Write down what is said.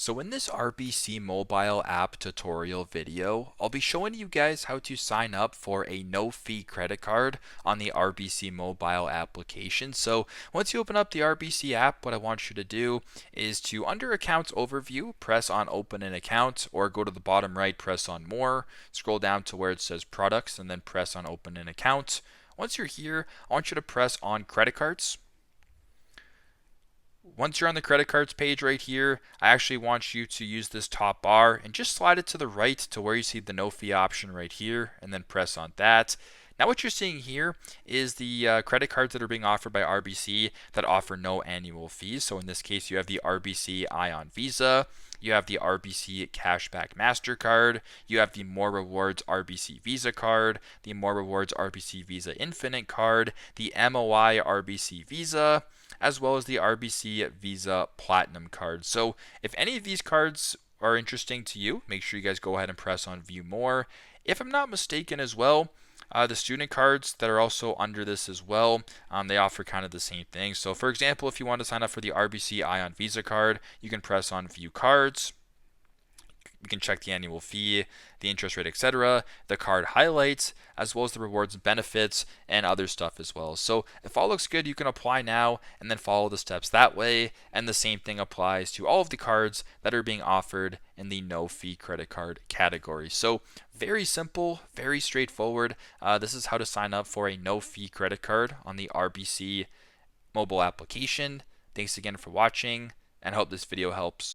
So in this RBC Mobile app tutorial video, I'll be showing you guys how to sign up for a no-fee credit card on the RBC Mobile application. So once you open up the RBC app, what I want you to do is to, under Accounts Overview, press on Open an Account, or go to the bottom right, press on More, scroll down to where it says Products, and then press on Open an Account. Once you're here, I want you to press on Credit Cards. Once you're on the credit cards page right here, I actually want you to use this top bar and just slide it to the right to where you see the no fee option right here, and then press on that. Now what you're seeing here is the credit cards that are being offered by RBC that offer no annual fees. So in this case, you have the RBC Ion Visa, you have the RBC Cashback Mastercard, you have the More Rewards RBC Visa card, the More Rewards RBC Visa Infinite card, the MOI RBC Visa, as well as the RBC Visa Platinum card. So if any of these cards are interesting to you, make sure you guys go ahead and press on View More. If I'm not mistaken as well, the student cards that are also under this as well, they offer kind of the same thing. So for example, if you want to sign up for the RBC Ion Visa card, you can press on View Cards. You can check the annual fee, the interest rate, etc., the card highlights, as well as the rewards and benefits and other stuff as well. So if all looks good, you can apply now and then follow the steps that way. And the same thing applies to all of the cards that are being offered in the no fee credit card category. So very simple, very straightforward. This is how to sign up for a no fee credit card on the RBC mobile application. Thanks again for watching, and I hope this video helps.